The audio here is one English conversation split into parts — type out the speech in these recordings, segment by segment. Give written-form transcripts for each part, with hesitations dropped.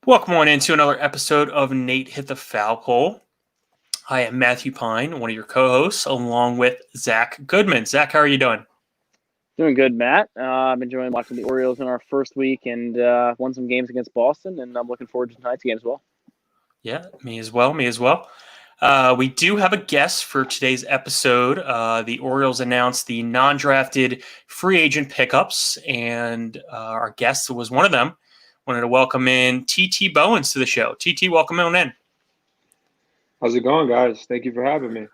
Welcome on into another episode of Nate Hit the Foul Pole. I am Matthew Pine, one of your co-hosts, along with Zach Goodman. Zach, how are you doing? Doing good, Matt. I'm enjoying watching the Orioles in our first week and won some games against Boston, and I'm looking forward to tonight's game as well. Yeah, me as well. We do have a guest for today's episode. The Orioles announced the non-drafted free agent pickups, and our guest was one of them. Wanted to welcome in TT Bowens to the show. TT, welcome on in. How's it going, guys? Thank you for having me.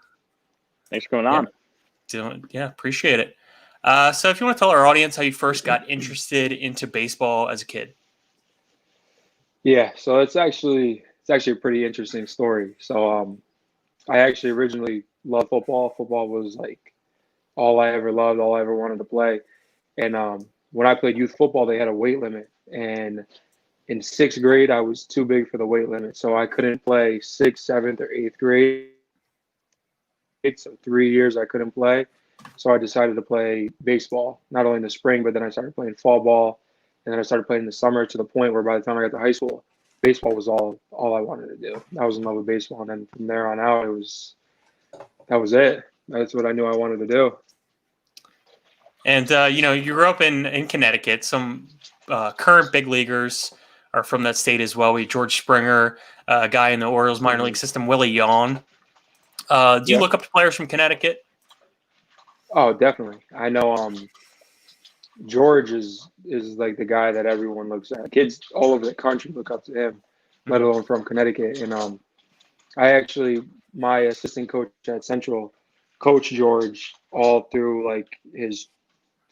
Thanks for coming on. Appreciate it. So if you want to tell our audience how you first got interested into baseball as a kid. Yeah, so it's actually a pretty interesting story. So I actually originally loved football. Football was like all I ever loved, all I ever wanted to play. And when I played youth football, they had a weight limit. And in sixth grade, I was too big for the weight limit. So I couldn't play sixth, seventh, or eighth grade. So 3 years I couldn't play. So I decided to play baseball, not only in the spring, but then I started playing fall ball. And then I started playing in the summer to the point where by the time I got to high school, baseball was all I wanted to do. I was in love with baseball. And then from there on out, that was it. That's what I knew I wanted to do. And, you grew up in Connecticut. Some current big leaguers are from that state as well. We George Springer, a guy in the Orioles minor league system, Willie Yawn. Do you look up to players from Connecticut? Oh, definitely. I know George is like the guy that everyone looks at. Kids all over the country look up to him, let alone from Connecticut. And my assistant coach at Central, Coach George, all through like his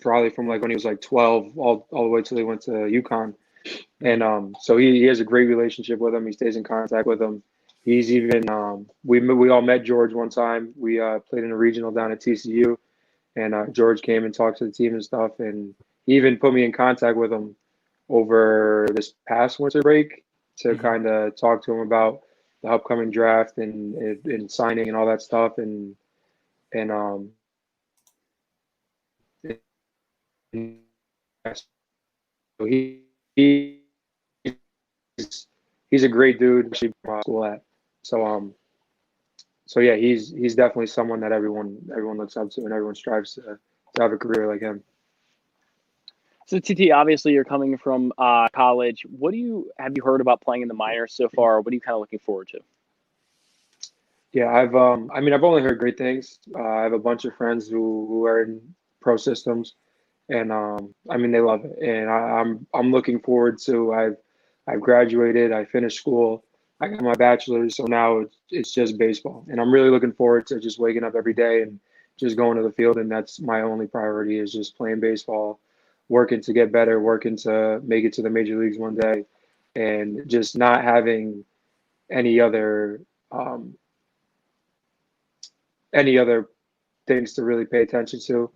probably from like when he was like 12 all the way till he went to UConn. And so he has a great relationship with him. He stays in contact with him. He's even we all met George one time. We played in a regional down at TCU, and George came and talked to the team and stuff. And he even put me in contact with him over this past winter break to kind of talk to him about the upcoming draft and signing and all that stuff. And so he's a great dude. School at so yeah, he's definitely someone that everyone looks up to and everyone strives to have a career like him. So TT, obviously you're coming from college. Have you heard about playing in the minors so far? What are you kind of looking forward to? Yeah, I've only heard great things. I have a bunch of friends who are in pro systems, and they love it. And I'm looking forward to. I've graduated. I finished school. I got my bachelor's, so now it's just baseball, and I'm really looking forward to just waking up every day and just going to the field. And that's my only priority is just playing baseball, working to get better, working to make it to the major leagues one day, and just not having any other things to really pay attention to.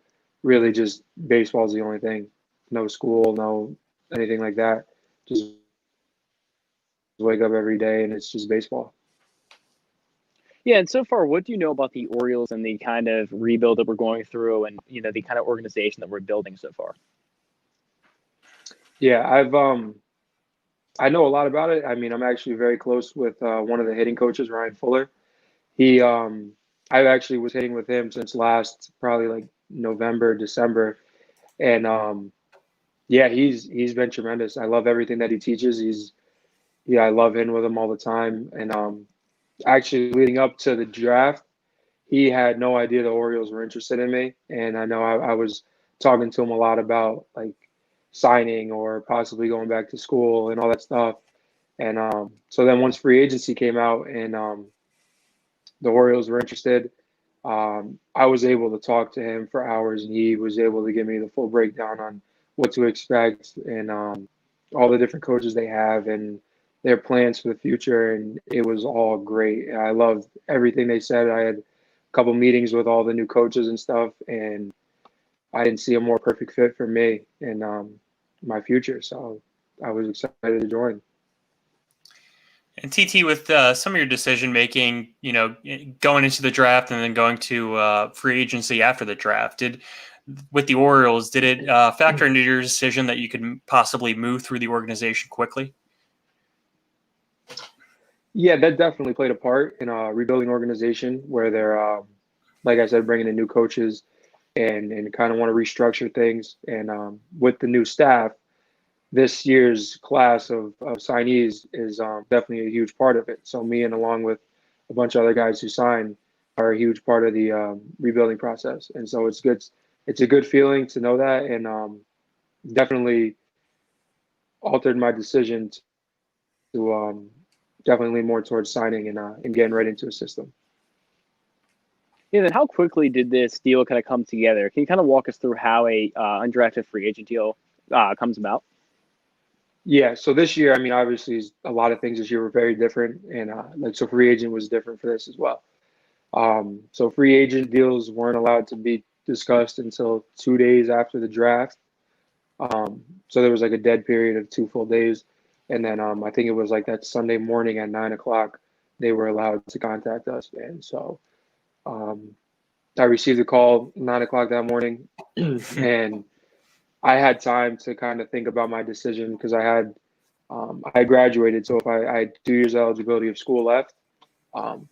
Really, just baseball is the only thing. No school, no anything like that. Just wake up every day and it's just baseball. Yeah, and so far, what do you know about the Orioles and the kind of rebuild that we're going through, and the kind of organization that we're building so far? Yeah, I know a lot about it. I mean, I'm actually very close with one of the hitting coaches, Ryan Fuller. I actually was hitting with him since last probably like November, December, and yeah, he's been tremendous. I love everything that he teaches. I love hitting with him all the time. And actually, leading up to the draft, he had no idea the Orioles were interested in me, and I know I was talking to him a lot about like signing or possibly going back to school and all that stuff. And so then once free agency came out and the Orioles were interested, I was able to talk to him for hours, and he was able to give me the full breakdown on what to expect and all the different coaches they have and their plans for the future. And it was all great. I loved everything they said. I had a couple meetings with all the new coaches and stuff, and I didn't see a more perfect fit for me and my future. So I was excited to join. And TT, with some of your decision making, going into the draft and then going to free agency after the draft, with the Orioles, did it factor into your decision that you could possibly move through the organization quickly? Yeah, that definitely played a part in a rebuilding organization where they're, like I said, bringing in new coaches and kind of want to restructure things. And with the new staff, this year's class of signees is definitely a huge part of it. So me and along with a bunch of other guys who signed are a huge part of the rebuilding process. And so it's good. It's a good feeling to know that, and definitely altered my decision to definitely lean more towards signing and getting right into a system. Yeah, then how quickly did this deal kind of come together? Can you kind of walk us through how a undrafted free agent deal comes about? Yeah, so this year, I mean, obviously, a lot of things this year were very different, and like so, free agent was different for this as well. So free agent deals weren't allowed to be discussed until 2 days after the draft. So there was like a dead period of 2 full days, and then I think it was like that Sunday morning at 9 o'clock they were allowed to contact us, and so um, I received a call 9 o'clock that morning, and I had time to kind of think about my decision because I graduated, so if I had 2 years eligibility of school left,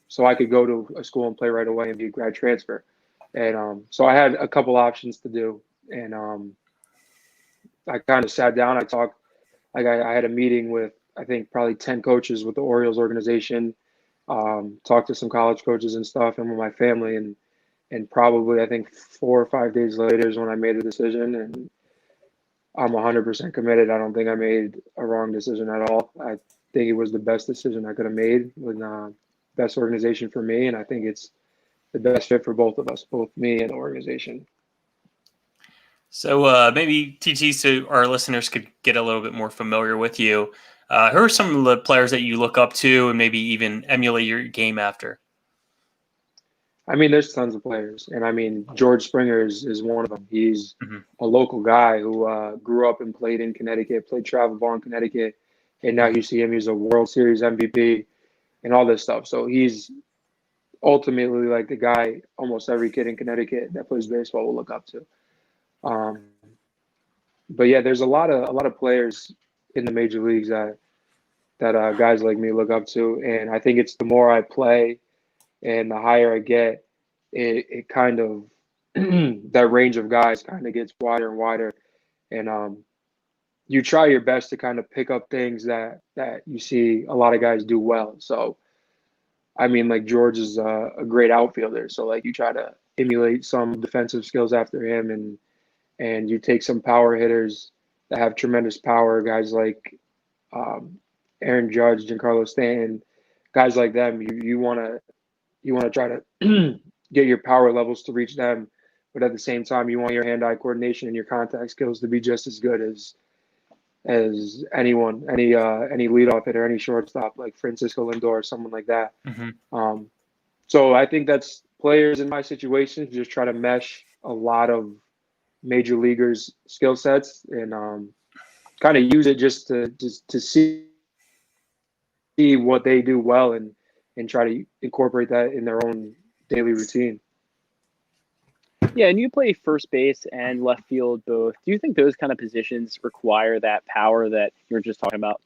so I could go to a school and play right away and be a grad transfer, and so I had a couple options to do, and I kind of sat down. I talked, like I had a meeting with I think probably 10 coaches with the Orioles organization, talked to some college coaches and stuff, and with my family, and probably I think 4 or 5 days later is when I made a decision, and I'm 100% committed. I don't think I made a wrong decision at all. I think it was the best decision I could have made with best organization for me, and I think it's the best fit for both of us, both me and the organization. So maybe TT, so our listeners could get a little bit more familiar with you. Who are some of the players that you look up to and maybe even emulate your game after? I mean, there's tons of players, and I mean George Springer is one of them. He's Hmm. a local guy who grew up and played in Connecticut, played travel ball in Connecticut, and now you see him. He's a World Series MVP and all this stuff. So he's ultimately like the guy almost every kid in Connecticut that plays baseball will look up to. Um, but yeah, there's a lot of players in the major leagues that guys like me look up to, and I think it's the more I play and the higher I get, it kind of that range of guys kind of gets wider and wider, and you try your best to kind of pick up things that you see a lot of guys do well. So I mean, like George is a great outfielder, so like you try to emulate some defensive skills after him, and you take some power hitters that have tremendous power, guys like um, Aaron Judge, Giancarlo Stanton, guys like them. You want to try to get your power levels to reach them, but at the same time, you want your hand-eye coordination and your contact skills to be just as good as anyone, any leadoff hitter, any shortstop like Francisco Lindor or someone like that. Hmm. Um, so I think that's players in my situation just try to mesh a lot of major leaguers' skill sets and kind of use it just to see what they do well and try to incorporate that in their own daily routine. Yeah, and you play first base and left field both. Do you think those kind of positions require that power that you were just talking about?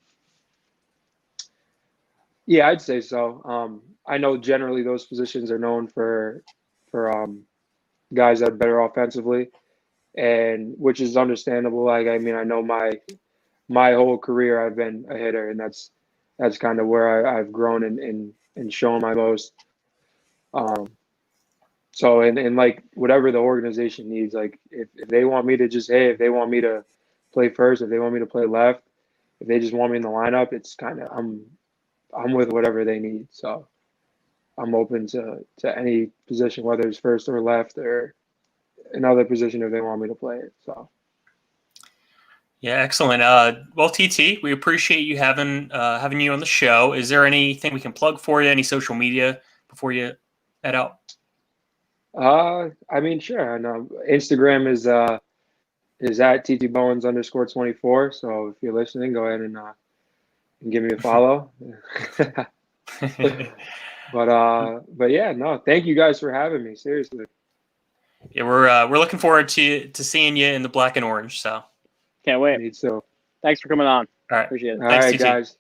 Yeah, I'd say so. I know generally those positions are known for guys that are better offensively, and which is understandable. Like I mean, I know my whole career I've been a hitter, and that's kind of where I've grown and shown my most. Um, so and like whatever the organization needs, like if they want me to just if they want me to play first, if they want me to play left, if they just want me in the lineup, it's kind of I'm with whatever they need. So I'm open to any position, whether it's first or left or another position if they want me to play it. So Yeah, excellent. Well, TT, we appreciate you having you on the show. Is there anything we can plug for you? Any social media before you head out? I mean, sure. And Instagram is at ttbowens_24. So if you're listening, go ahead and give me a follow. But yeah, no, thank you guys for having me. Seriously. Yeah, we're looking forward to seeing you in the black and orange. So, all Can't wait. Me too. Thanks for coming on. right, Appreciate it. All thanks, right, TT. guys.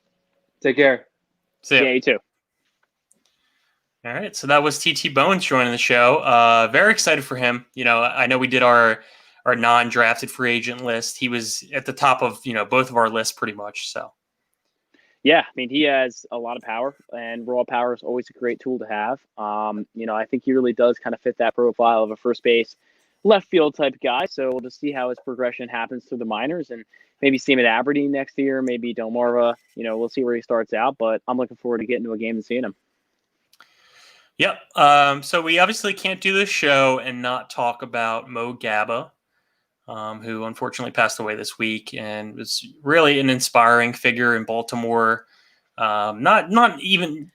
Take care. See ya. Yeah, you too. All right, so that was TT Bones joining the show. Very excited for him. I know we did our non-drafted free agent list. He was at the top of both of our lists pretty much. So Yeah, I mean, he has a lot of power, and raw power is always a great tool to have. I think he really does kind of fit that profile of a first base, left field type guy. So we'll just see how his progression happens through the minors, and maybe see him at Aberdeen next year, maybe Delmarva. We'll see where he starts out, but I'm looking forward to getting to a game and seeing him. Yep. So we obviously can't do this show and not talk about Mo Gaba, who unfortunately passed away this week and was really an inspiring figure in Baltimore. Not even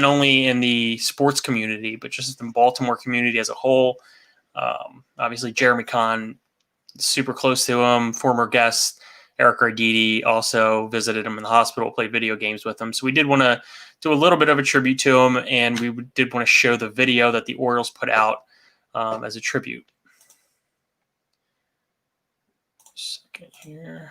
only in the sports community, but just the Baltimore community as a whole. Obviously, Jeremy Kahn, super close to him. Former guest Eric Arditi also visited him in the hospital, played video games with him. So we did want to do a little bit of a tribute to him, and we did want to show the video that the Orioles put out as a tribute. Second here.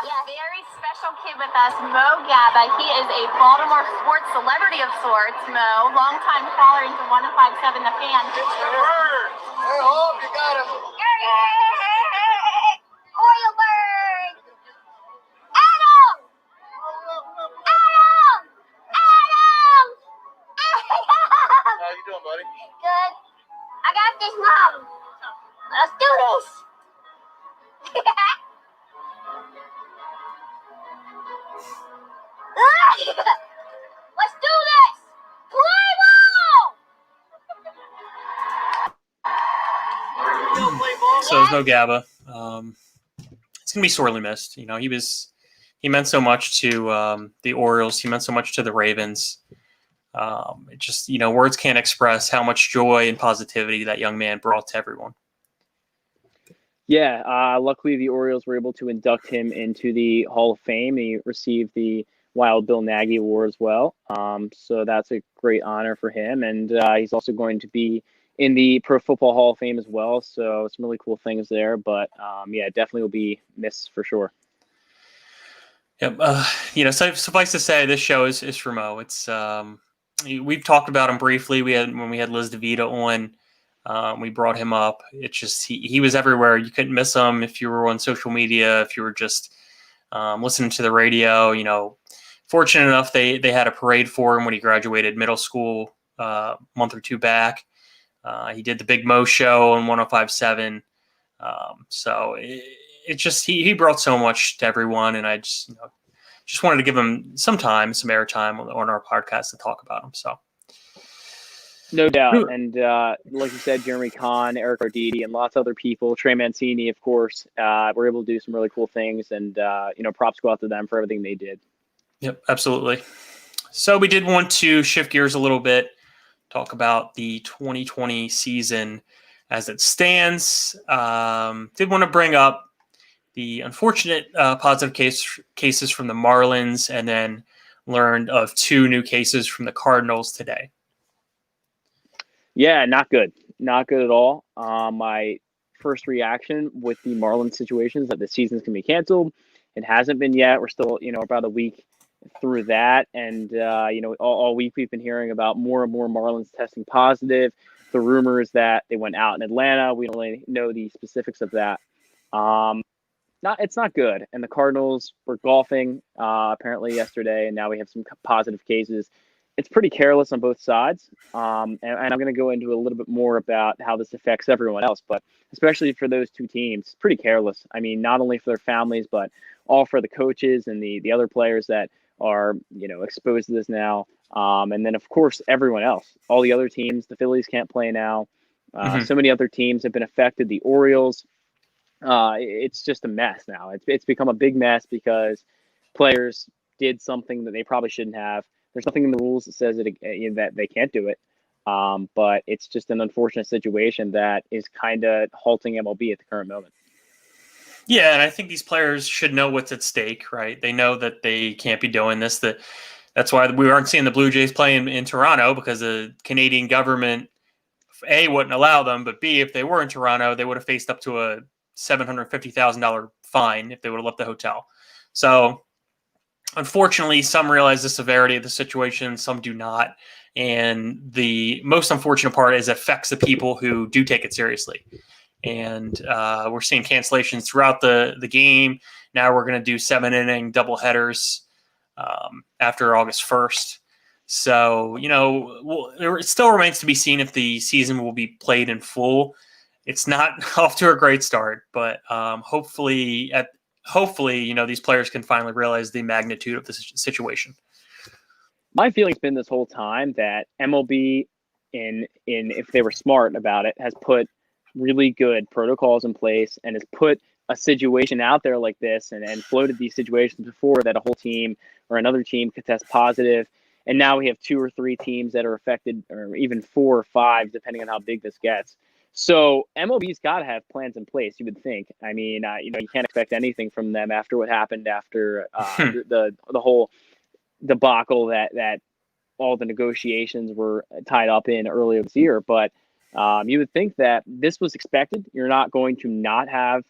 Yeah, very special kid with us, Mo Gaba. He is a Baltimore sports celebrity of sorts, Mo. Longtime caller into 105.7 The Fan. It's your bird. Hey, Hope, you got him. Oriole bird! Adam! Adam! Adam! How you doing, buddy? Good. I got this, Mom. Let's do this. Let's do this! Play ball! You don't play ball? So it's Mo Gaba. It's gonna be sorely missed. He meant so much to the Orioles. He meant so much to the Ravens. It just words can't express how much joy and positivity that young man brought to everyone. Yeah, luckily the Orioles were able to induct him into the Hall of Fame. He received the Wild Bill Nagy Award as well. So that's a great honor for him. And he's also going to be in the Pro Football Hall of Fame as well. So some really cool things there. But yeah, definitely will be missed for sure. Yep. So suffice to say, this show is for Mo. It's we've talked about him briefly. When we had Liz DeVita on, we brought him up. It's just he was everywhere. You couldn't miss him if you were on social media, if you were just listening to the radio. Fortunate enough, they had a parade for him when he graduated middle school a month or two back. He did the Big Mo show on 105.7. So it just he brought so much to everyone, and I just wanted to give him some airtime on our podcast to talk about him. So no doubt, and like you said, Jeremy Kahn, Eric Arditi, and lots of other people, Trey Mancini, of course, were able to do some really cool things, and props go out to them for everything they did. Yep, absolutely. So we did want to shift gears a little bit, talk about the 2020 season as it stands. Did want to bring up the unfortunate positive cases from the Marlins, and then learned of 2 new cases from the Cardinals today. Yeah, not good. Not good at all. My first reaction with the Marlins situation is that the season's going to be canceled. It hasn't been yet. We're still, about a week through that. And, all week we've been hearing about more and more Marlins testing positive. The rumors that they went out in Atlanta. We don't really know the specifics of that. It's not good. And the Cardinals were golfing apparently yesterday, and now we have some positive cases. It's pretty careless on both sides. And I'm going to go into a little bit more about how this affects everyone else, but especially for those 2 teams, it's pretty careless. I mean, not only for their families, but all for the coaches and the other players that are, exposed to this now. And then, of course, everyone else, all the other teams. The Phillies can't play now. So many other teams have been affected. The Orioles. It's just a mess now. It's become a big mess because players did something that they probably shouldn't have. There's nothing in the rules that says that they can't do it. But it's just an unfortunate situation that is kind of halting MLB at the current moment. Yeah, and I think these players should know what's at stake, right? They know that they can't be doing this. That's why we aren't seeing the Blue Jays play in Toronto, because the Canadian government, A, wouldn't allow them, but B, if they were in Toronto, they would have faced up to a $750,000 fine if they would have left the hotel. So unfortunately, some realize the severity of the situation, some do not. And the most unfortunate part is it affects the people who do take it seriously. And we're seeing cancellations throughout the game. Now we're going to do 7-inning doubleheaders after August 1st. So, it still remains to be seen if the season will be played in full. It's not off to a great start, but hopefully, these players can finally realize the magnitude of the situation. My feeling's been this whole time that MLB, in if they were smart about it, has put really good protocols in place and has put a situation out there like this and floated these situations before that a whole team or another team could test positive. And now we have 2 or 3 teams that are affected, or even 4 or 5, depending on how big this gets. So MLB's got to have plans in place, you would think. I mean, you can't expect anything from them after what happened after the whole debacle that all the negotiations were tied up in earlier this year. But you would think that this was expected. You're not going to not have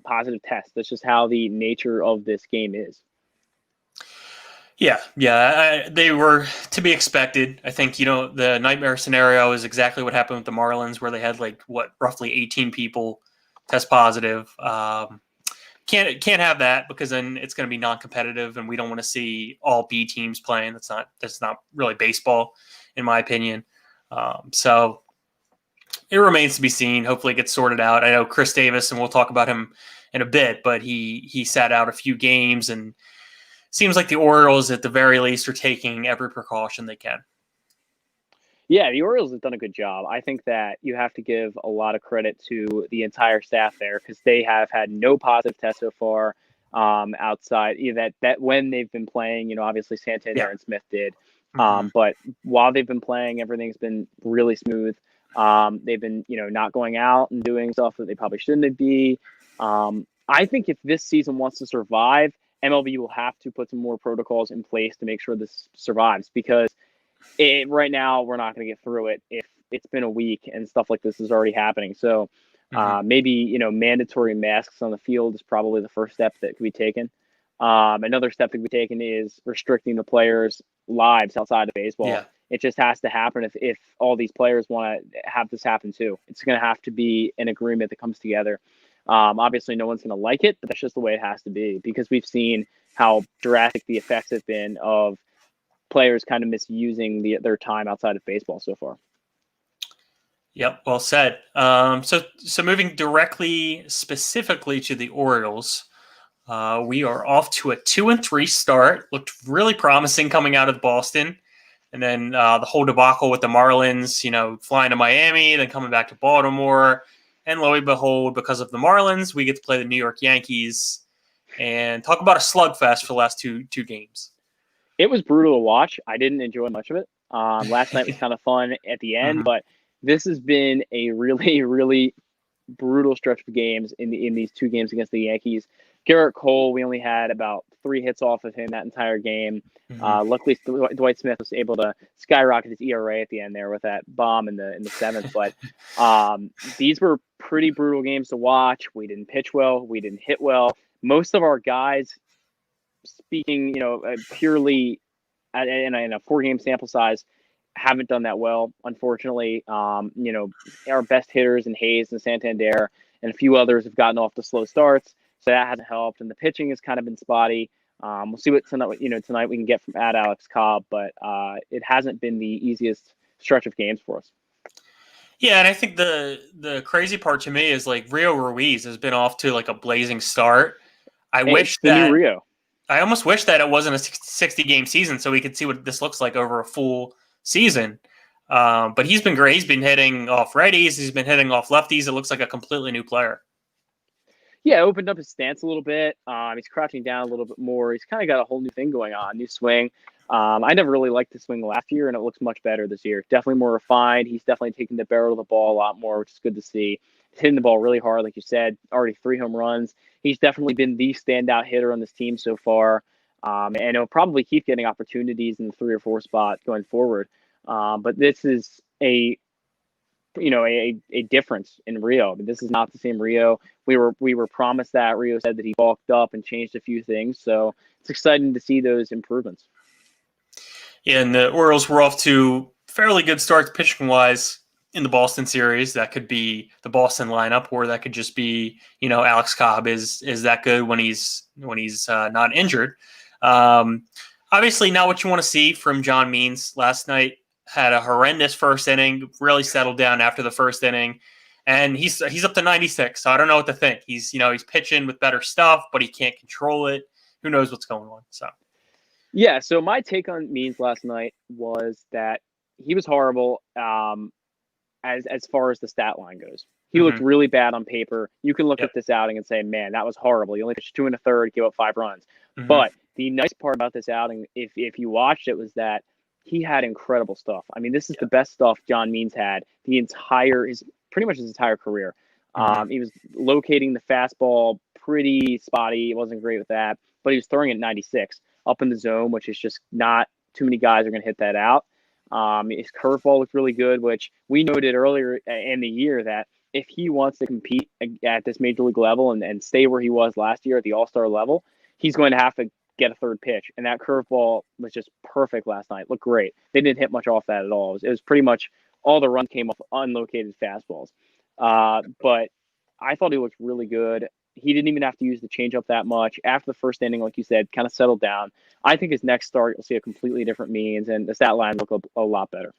positive tests. That's just how the nature of this game is. Yeah, they were to be expected. I think, the nightmare scenario is exactly what happened with the Marlins, where they had roughly 18 people test positive. Can't have that, because then it's going to be non-competitive, and we don't want to see all B teams playing. That's not really baseball, in my opinion. So it remains to be seen. Hopefully it gets sorted out. I know Chris Davis, and we'll talk about him in a bit, but he sat out a few games, and seems like the Orioles, at the very least, are taking every precaution they can. Yeah, the Orioles have done a good job. I think that you have to give a lot of credit to the entire staff there, because they have had no positive tests so far outside that when they've been playing. Obviously Santander and Smith did, but while they've been playing, everything's been really smooth. They've been not going out and doing stuff that they probably shouldn't be. I think if this season wants to survive, MLB will have to put some more protocols in place to make sure this survives, because right now we're not going to get through it if it's been a week and stuff like this is already happening. So maybe mandatory masks on the field is probably the first step that could be taken. Another step that could be taken is restricting the players' lives outside of baseball. Yeah. It just has to happen if all these players want to have this happen too. It's going to have to be an agreement that comes together. Obviously, no one's going to like it, but that's just the way it has to be, because we've seen how drastic the effects have been of players kind of misusing their time outside of baseball so far. Yep, well said. So moving specifically to the Orioles, we are off to a 2-3 start. Looked really promising coming out of Boston. And then the whole debacle with the Marlins, flying to Miami, then coming back to Baltimore. And lo and behold, because of the Marlins, we get to play the New York Yankees and talk about a slugfest for the last two games. It was brutal to watch. I didn't enjoy much of it. Last night was kind of fun at the end, but this has been a really, really brutal stretch of games in these 2 games against the Yankees. Garrett Cole, we only had about 3 hits off of him that entire game. Luckily, Dwight Smith was able to skyrocket his ERA at the end there with that bomb in the 7th. But these were pretty brutal games to watch. We didn't pitch well. We didn't hit well. Most of our guys, speaking, purely in a 4-game sample size, haven't done that well, unfortunately. Our best hitters in Hayes and Santander and a few others have gotten off to slow starts, so that hasn't helped. And the pitching has kind of been spotty. We'll see what tonight we can get from Alex Cobb, but it hasn't been the easiest stretch of games for us. Yeah, and I think the crazy part to me is Rio Ruiz has been off to a blazing start. I almost wish that it wasn't a 60-game season so we could see what this looks like over a full season. But he's been great. He's been hitting off righties. He's been hitting off lefties. It looks like a completely new player. Yeah, opened up his stance a little bit. He's crouching down a little bit more. He's kind of got a whole new thing going on, new swing. I never really liked the swing last year, and it looks much better this year. Definitely more refined. He's definitely taking the barrel of the ball a lot more, which is good to see. He's hitting the ball really hard, like you said, already 3 home runs. He's definitely been the standout hitter on this team so far, and he'll probably keep getting opportunities in the 3 or 4 spot going forward. But this is a a difference in Rio. I mean, this is not the same Rio. We were promised that. Rio said that he bulked up and changed a few things. So it's exciting to see those improvements. Yeah, and the Orioles were off to fairly good starts pitching wise in the Boston series. That could be the Boston lineup, or that could just be, Alex Cobb is that good when he's not injured. Obviously, not what you want to see from John Means last night. Had a horrendous first inning, really settled down after the first inning, and he's up to 96. So I don't know what to think. He's pitching with better stuff, but he can't control it. Who knows what's going on? So yeah. So my take on Means last night was that he was horrible. As far as the stat line goes, he looked really bad on paper. You can look at this outing and say, man, that was horrible. He only pitched 2 1/3, gave up 5 runs. But the nice part about this outing, if you watched it, was that he had incredible stuff. I mean, this is the best stuff John Means had pretty much his entire career. He was locating the fastball pretty spotty. He wasn't great with that, but he was throwing it 96 up in the zone, which is just not too many guys are going to hit that out. His curveball looked really good, which we noted earlier in the year that if he wants to compete at this major league level and stay where he was last year at the All-Star level, he's going to have to get a third pitch. And that curveball was just perfect last night. Looked great. They didn't hit much off that at all. It was pretty much all the runs came off unlocated fastballs. But I thought he looked really good. He didn't even have to use the changeup that much. After the first inning, like you said, kind of settled down. I think his next start, you'll see a completely different Means, and the stat line look a lot better.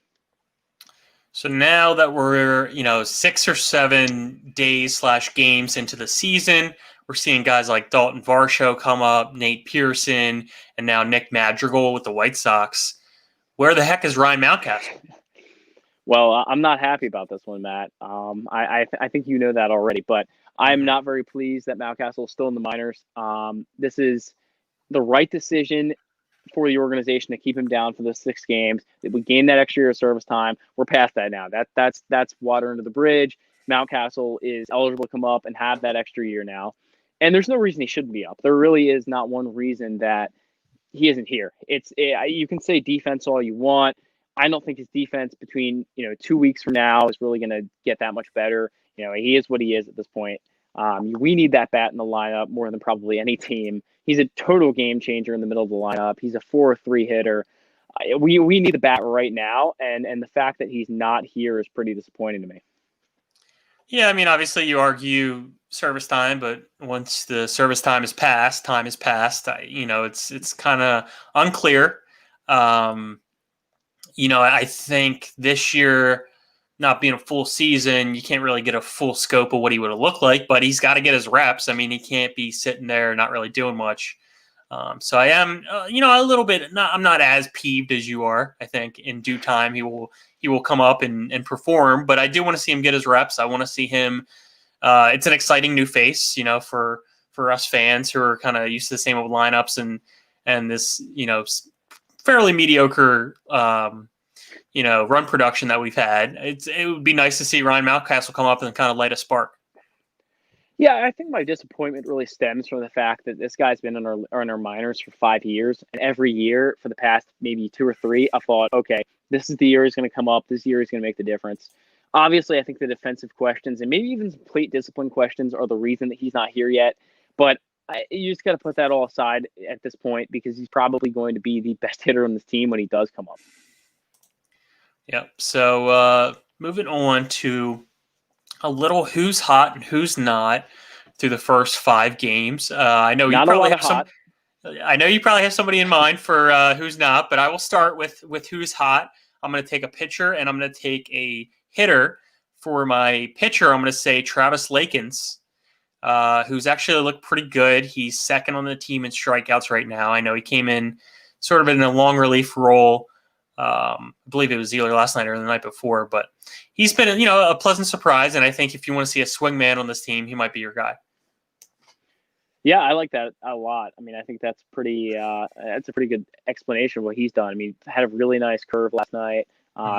So now that we're 6 or 7 days / games into the season, we're seeing guys like Dalton Varsho come up, Nate Pearson, and now Nick Madrigal with the White Sox. Where the heck is Ryan Mountcastle? Well, I'm not happy about this one, Matt. I think you know that already, but I'm not very pleased that Mountcastle is still in the minors. This is the right decision for the organization to keep him down for the 6 games. We gained that extra year of service time. We're past that now. That's water under the bridge. Mountcastle is eligible to come up and have that extra year now. And there's no reason he shouldn't be up. There really is not one reason that he isn't here. You can say defense all you want. I don't think his defense between 2 weeks from now is really going to get that much better. He is what he is at this point. We need that bat in the lineup more than probably any team. He's a total game changer in the middle of the lineup. He's a 4-3 hitter. We need the bat right now, and the fact that he's not here is pretty disappointing to me. Yeah, I mean, obviously you argue service time, but once the service time is passed, it's kind of unclear. I think this year, not being a full season, you can't really get a full scope of what he would have looked like, but he's got to get his reps. I mean, he can't be sitting there not really doing much. So I am, a little bit, I'm not as peeved as you are. I think in due time he will come up and perform, but I do want to see him get his reps. I want to see him. It's an exciting new face, for us fans who are kind of used to the same old lineups and this, fairly mediocre, run production that we've had. It would be nice to see Ryan Mountcastle come up and kind of light a spark. Yeah, I think my disappointment really stems from the fact that this guy's been in our minors for 5 years, and every year for the past maybe 2 or 3, I thought, okay, this is the year he's going to come up. This year he's going to make the difference. Obviously, I think the defensive questions and maybe even some plate discipline questions are the reason that he's not here yet. But you just got to put that all aside at this point because he's probably going to be the best hitter on this team when he does come up. Yep. So moving on to a little who's hot and who's not through the first 5 games. I know you probably have somebody in mind for who's not, but I will start with who's hot. I'm going to take a pitcher and I'm going to take a hitter. For my pitcher, I'm going to say Travis Lakins, who's actually looked pretty good. He's second on the team in strikeouts right now. I know he came in sort of in a long relief role. I believe it was either last night or the night before, but he's been, a pleasant surprise. And I think if you want to see a swing man on this team, he might be your guy. Yeah, I like that a lot. I mean, I think that's that's a pretty good explanation of what he's done. I mean, had a really nice curve last night.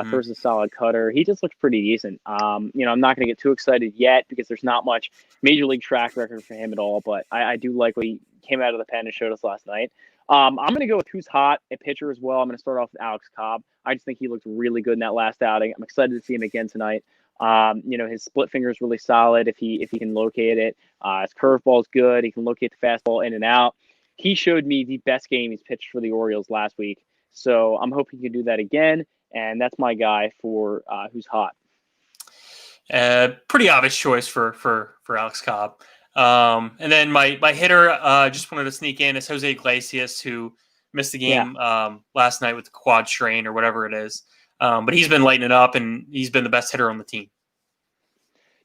Throws a solid cutter. He just looks pretty decent. I'm not going to get too excited yet because there's not much major league track record for him at all, but I do like what he came out of the pen and showed us last night. I'm going to go with who's hot, a pitcher as well. I'm going to start off with Alex Cobb. I just think he looked really good in that last outing. I'm excited to see him again tonight. His split finger is really solid if he can locate it. His curveball is good. He can locate the fastball in and out. He showed me the best game he's pitched for the Orioles last week. So I'm hoping he can do that again. And that's my guy for who's hot. Pretty obvious choice for Alex Cobb. And then my hitter, just wanted to sneak in, is Jose Iglesias, who missed the game last night with the quad strain or whatever it is. But he's been lighting it up, and he's been the best hitter on the team.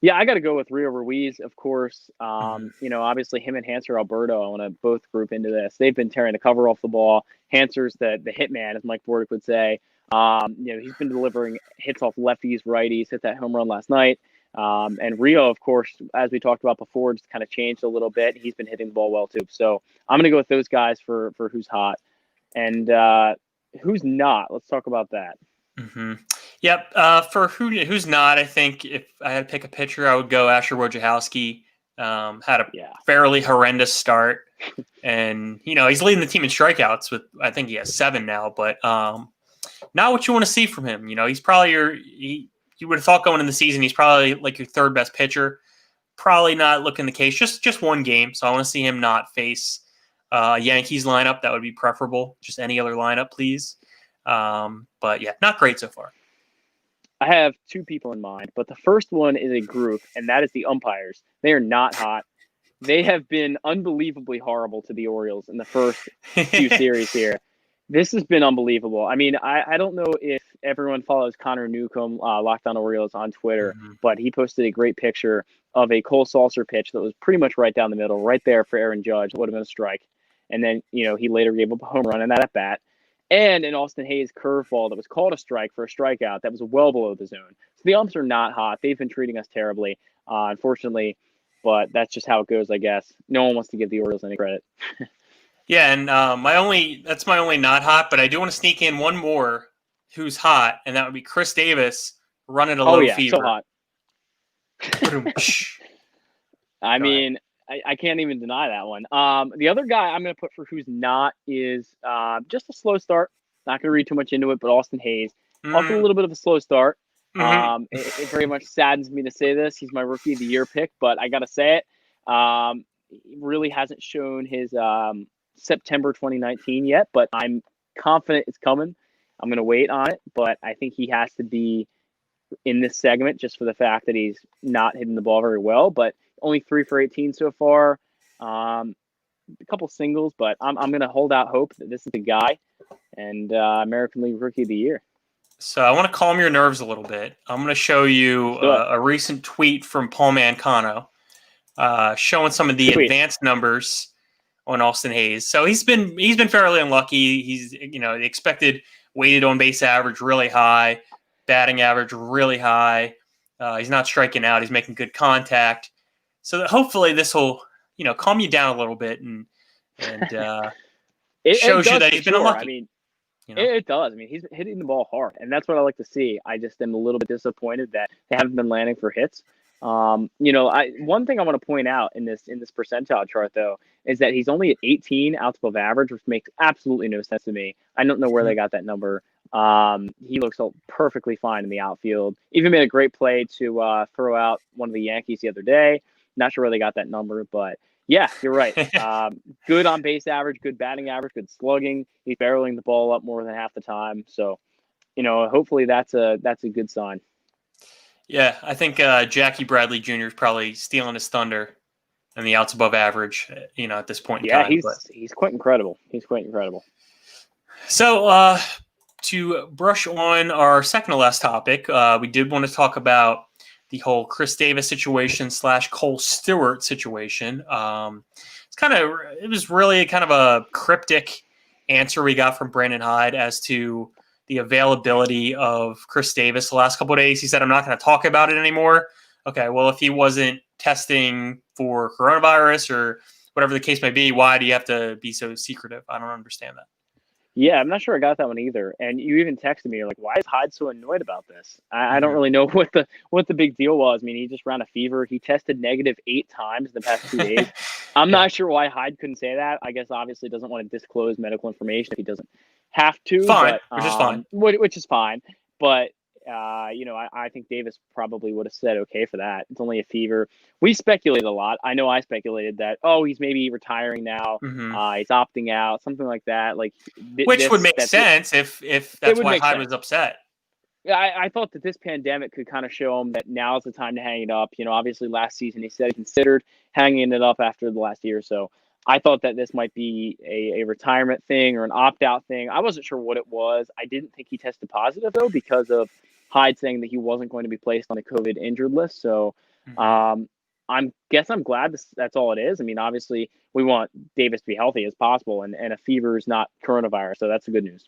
Yeah, I got to go with Rio Ruiz, of course. Obviously him and Hanser Alberto, I want to both group into this. They've been tearing the cover off the ball. Hanser's the hitman, as Mike Bordick would say. He's been delivering hits off lefties, righties, hit that home run last night. And Rio, of course, as we talked about before, just kind of changed a little bit. He's been hitting the ball well, too. So I'm going to go with those guys for who's hot. And who's not, let's talk about that. Mm-hmm. Yep. For who's not, I think if I had to pick a pitcher, I would go Asher Wojciechowski. Had a fairly horrendous start, and he's leading the team in strikeouts with, I think he has 7 now, but not what you want to see from him. He's probably you would have thought going in the season he's probably like your third best pitcher. Probably not looking the case. Just one game, so I want to see him not face Yankees lineup. That would be preferable. Just any other lineup, please. But yeah, not great so far. I have 2 people in mind, but the first one is a group, and that is the umpires. They are not hot. They have been unbelievably horrible to the Orioles in the first few series here. This has been unbelievable. I mean, I don't know if everyone follows Connor Newcomb, Locked On Orioles, on Twitter, but he posted a great picture of a Cole Saucer pitch that was pretty much right down the middle, right there for Aaron Judge. It would have been a strike. And then, he later gave up a home run in that at bat. And an Austin Hayes curveball that was called a strike for a strikeout that was well below the zone. So the umps are not hot. They've been treating us terribly, unfortunately. But that's just how it goes, I guess. No one wants to give the Orioles any credit. Yeah, and that's my only not hot. But I do want to sneak in one more who's hot, and that would be Chris Davis running a low fever. So hot. I mean, I can't even deny that one. The other guy I'm going to put for who's not is just a slow start. Not going to read too much into it, but Austin Hayes. Also a little bit of a slow start. It very much saddens me to say this. He's my Rookie of the Year pick, but I got to say it. He really hasn't shown his September 2019 yet, but I'm confident it's coming. I'm going to wait on it, but I think he has to be in this segment just for the fact that he's not hitting the ball very well, but only 3 for 18 so far. A couple singles, but I'm going to hold out hope that this is the guy and American League Rookie of the Year. So I want to calm your nerves a little bit. I'm going to show you a recent tweet from Paul Mancano showing some of the advanced numbers on Austin Hayes. So he's been fairly unlucky. He's the expected weighted on base average really high, batting average really high. He's not striking out. He's making good contact. So that hopefully this will calm you down a little bit and it shows you that he's been unlucky. I mean, it does. I mean, he's hitting the ball hard, and that's what I like to see. I just am a little bit disappointed that they haven't been landing for hits. One thing I want to point out in this percentile chart though is that he's only at 18 outs above average, which makes absolutely no sense to me. I don't know where they got that number. He looks perfectly fine in the outfield. Even made a great play to throw out one of the Yankees the other day. Not sure where they got that number, but yeah, you're right. Good on base average, good batting average, good slugging. He's barreling the ball up more than half the time. So, hopefully that's a good sign. Yeah, I think Jackie Bradley Jr. is probably stealing his thunder and the outs above average, at this point in time. Yeah, he's quite incredible. He's quite incredible. So to brush on our second to last topic, we did want to talk about the whole Chris Davis situation / Cole Stewart situation. It was really kind of a cryptic answer we got from Brandon Hyde as to the availability of Chris Davis the last couple of days. He said, I'm not going to talk about it anymore. Okay, well, if he wasn't testing for coronavirus or whatever the case may be, why do you have to be so secretive? I don't understand that. Yeah, I'm not sure I got that one either. And you even texted me, you're like, why is Hyde so annoyed about this? I don't really know what the big deal was. I mean, he just ran a fever. He tested negative 8 times in the past 2 days. I'm not sure why Hyde couldn't say that. I guess obviously doesn't want to disclose medical information if he doesn't have to. Fine, but, which is fine. Which is fine. But I think Davis probably would have said okay for that. It's only a fever. We speculated a lot. I know I speculated that, he's maybe retiring now. Hmm. He's opting out, something like that. Like Which would make sense if It that's would why make Hyde sense. was upset. Yeah, I thought that this pandemic could kind of show him that now's the time to hang it up. Obviously last season he said he considered hanging it up after the last year or so. I thought that this might be a retirement thing or an opt-out thing. I wasn't sure what it was. I didn't think he tested positive, though, because of Hyde saying that he wasn't going to be placed on the COVID injured list. So Mhm. I'm glad that's all it is. I mean, obviously, we want Davis to be healthy as possible, and a fever is not coronavirus. So that's the good news.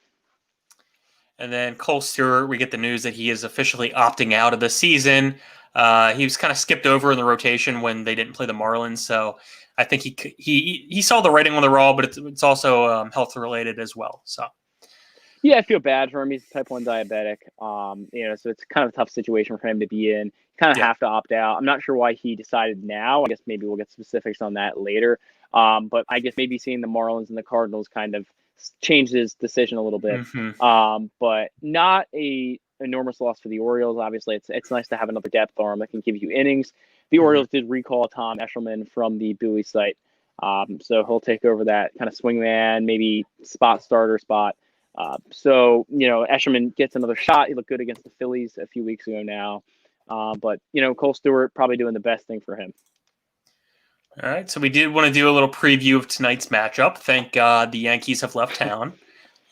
And then Cole Stewart, we get the news that he is officially opting out of the season. He was kind of skipped over in the rotation when they didn't play the Marlins, so I think he saw the writing on the wall, but it's also health related as well. So Yeah, I feel bad for him. He's type 1 diabetic. So it's kind of a tough situation for him to be in. Kind of Yeah. have to opt out. I'm not sure why he decided now. I guess maybe we'll get specifics on that later. But I guess maybe seeing the Marlins and the Cardinals kind of changed his decision a little bit. But not a enormous loss for the Orioles. Obviously, it's nice to have another depth arm that can give you innings. The Orioles did recall Tom Eshelman from the Bowie site. So he'll take over that kind of swingman, maybe spot starter spot. Eshelman gets another shot. He looked good against the Phillies a few weeks ago now. But Cole Stewart probably doing the best thing for him. All right, so we did want to do a little preview of tonight's matchup. Thank God the Yankees have left town.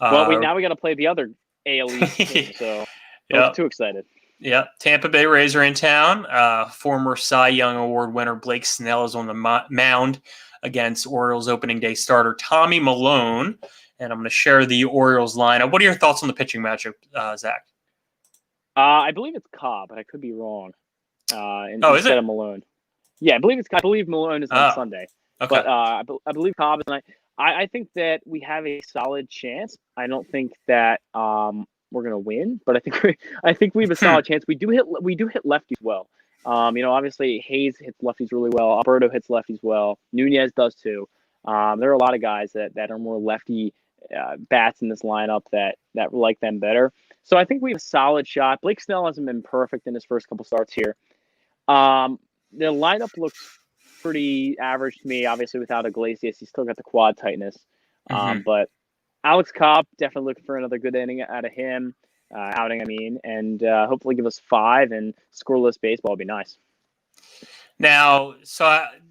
Well, we got to play the other AL East team, so don't get too excited. Yeah, Tampa Bay Rays are in town. Former Cy Young Award winner Blake Snell is on the mound against Orioles opening day starter Tommy Milone. And I'm going to share the Orioles lineup. What are your thoughts on the pitching matchup, Zach? I believe it's Cobb, but I could be wrong. Is instead it? of Malone. Yeah, I believe Malone is on Sunday. Okay. But I believe Cobb is tonight. I think that we have a solid chance. I don't think that we're gonna win, but I think we have a solid chance. We do hit lefties well. Obviously Hayes hits lefties really well. Alberto hits lefties well. Nunez does too. There are a lot of guys that are more lefty bats in this lineup that like them better. So I think we have a solid shot. Blake Snell hasn't been perfect in his first couple starts here. The lineup looks pretty average to me. Obviously, without Iglesias, he's still got the quad tightness. But Alex Cobb, definitely looking for another good inning out of him. And hopefully give us 5 and scoreless baseball would be nice. Now,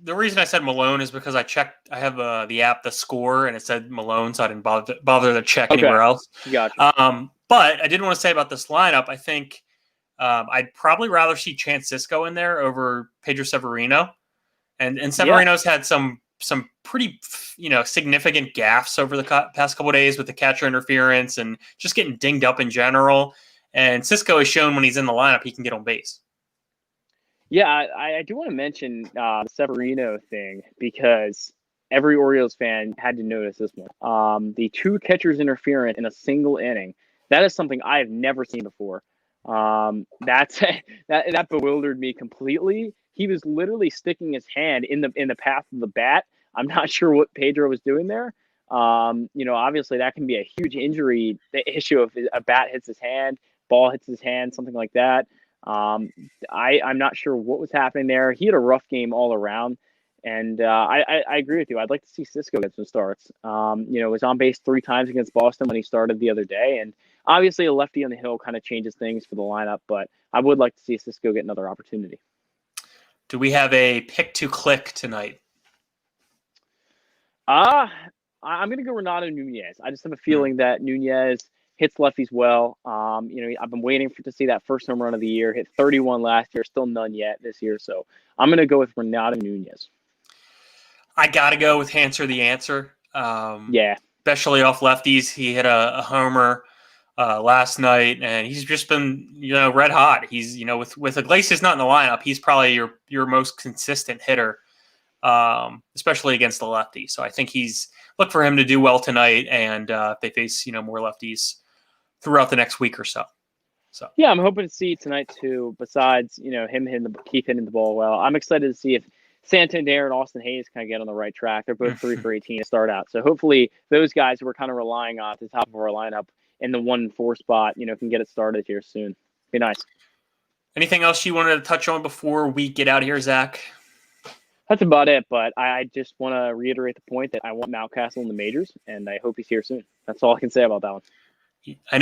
the reason I said Malone is because I checked. I have the app, The Score, and it said Malone, so I didn't bother to check anywhere else. Gotcha. But I did want to say about this lineup. I think I'd probably rather see Chance Sisco in there over Pedro Severino, and Severino's had some pretty significant gaffes over the past couple of days with the catcher interference and just getting dinged up in general. And Sisco has shown when he's in the lineup he can get on base. Yeah, I do want to mention the Severino thing because every Orioles fan had to notice this one. The 2 catchers interference in a single inning. That is something I have never seen before. That bewildered me completely. He was literally sticking his hand in the path of the bat. I'm not sure what Pedro was doing there. Obviously that can be a huge injury. The issue of a bat hits his hand, ball hits his hand, something like that. I'm not sure what was happening there. He had a rough game all around. And I agree with you. I'd like to see Sisco get some starts. Was on base 3 times against Boston when he started the other day. And obviously a lefty on the hill kind of changes things for the lineup, but I would like to see Sisco get another opportunity. Do we have a pick to click tonight? I'm going to go Renato Nunez. I just have a feeling that Nunez hits lefties well. I've been waiting to see that first home run of the year. Hit 31 last year, still none yet this year. So I'm going to go with Renato Nunez. I got to go with Answer the Answer. Yeah. Especially off lefties. He hit a homer last night, and he's just been, red hot. He's, with Iglesias not in the lineup, he's probably your most consistent hitter, especially against the lefty. So I think look for him to do well tonight, and if they face, more lefties throughout the next week or so. So yeah, I'm hoping to see tonight too. Besides, him keep hitting the ball well. I'm excited to see if Santander and Austin Hayes kind of get on the right track. They're both 3 for 18 to start out. So hopefully those guys who we're kind of relying on at the top of our lineup in the 1 and 4 spot, can get it started here soon. Be nice. Anything else you wanted to touch on before we get out of here, Zach? That's about it, but I just want to reiterate the point that I want Mountcastle in the majors, and I hope he's here soon. That's all I can say about that one. I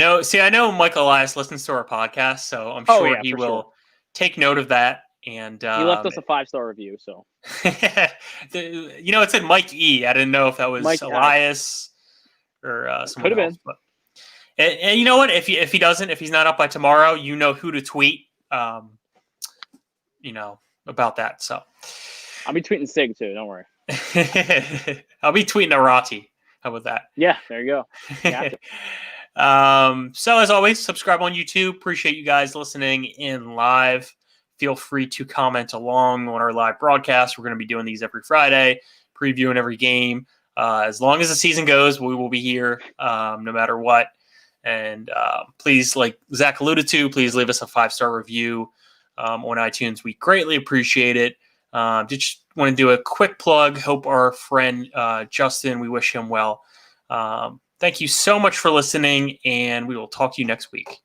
know Michael Elias listens to our podcast, so I'm Oh, sure yeah, he for will sure. take note of that. And He left us a 5-star review, so. it said Mike E. I didn't know if that was Mike, Elias or someone Could have else. But, and you know what? If he's not up by tomorrow, you know who to tweet. About that. So I'll be tweeting Sig too. Don't worry. I'll be tweeting Arati. How about that? Yeah, there you go. You have to. So as always, subscribe on YouTube. Appreciate you guys listening in live. Feel free to comment along on our live broadcast. We're going to be doing these every Friday, previewing every game. As long as the season goes, we will be here no matter what. And please, like Zach alluded to, please leave us a 5-star review on iTunes. We greatly appreciate it. Just want to do a quick plug. Hope our friend Justin, we wish him well. Thank you so much for listening, and we will talk to you next week.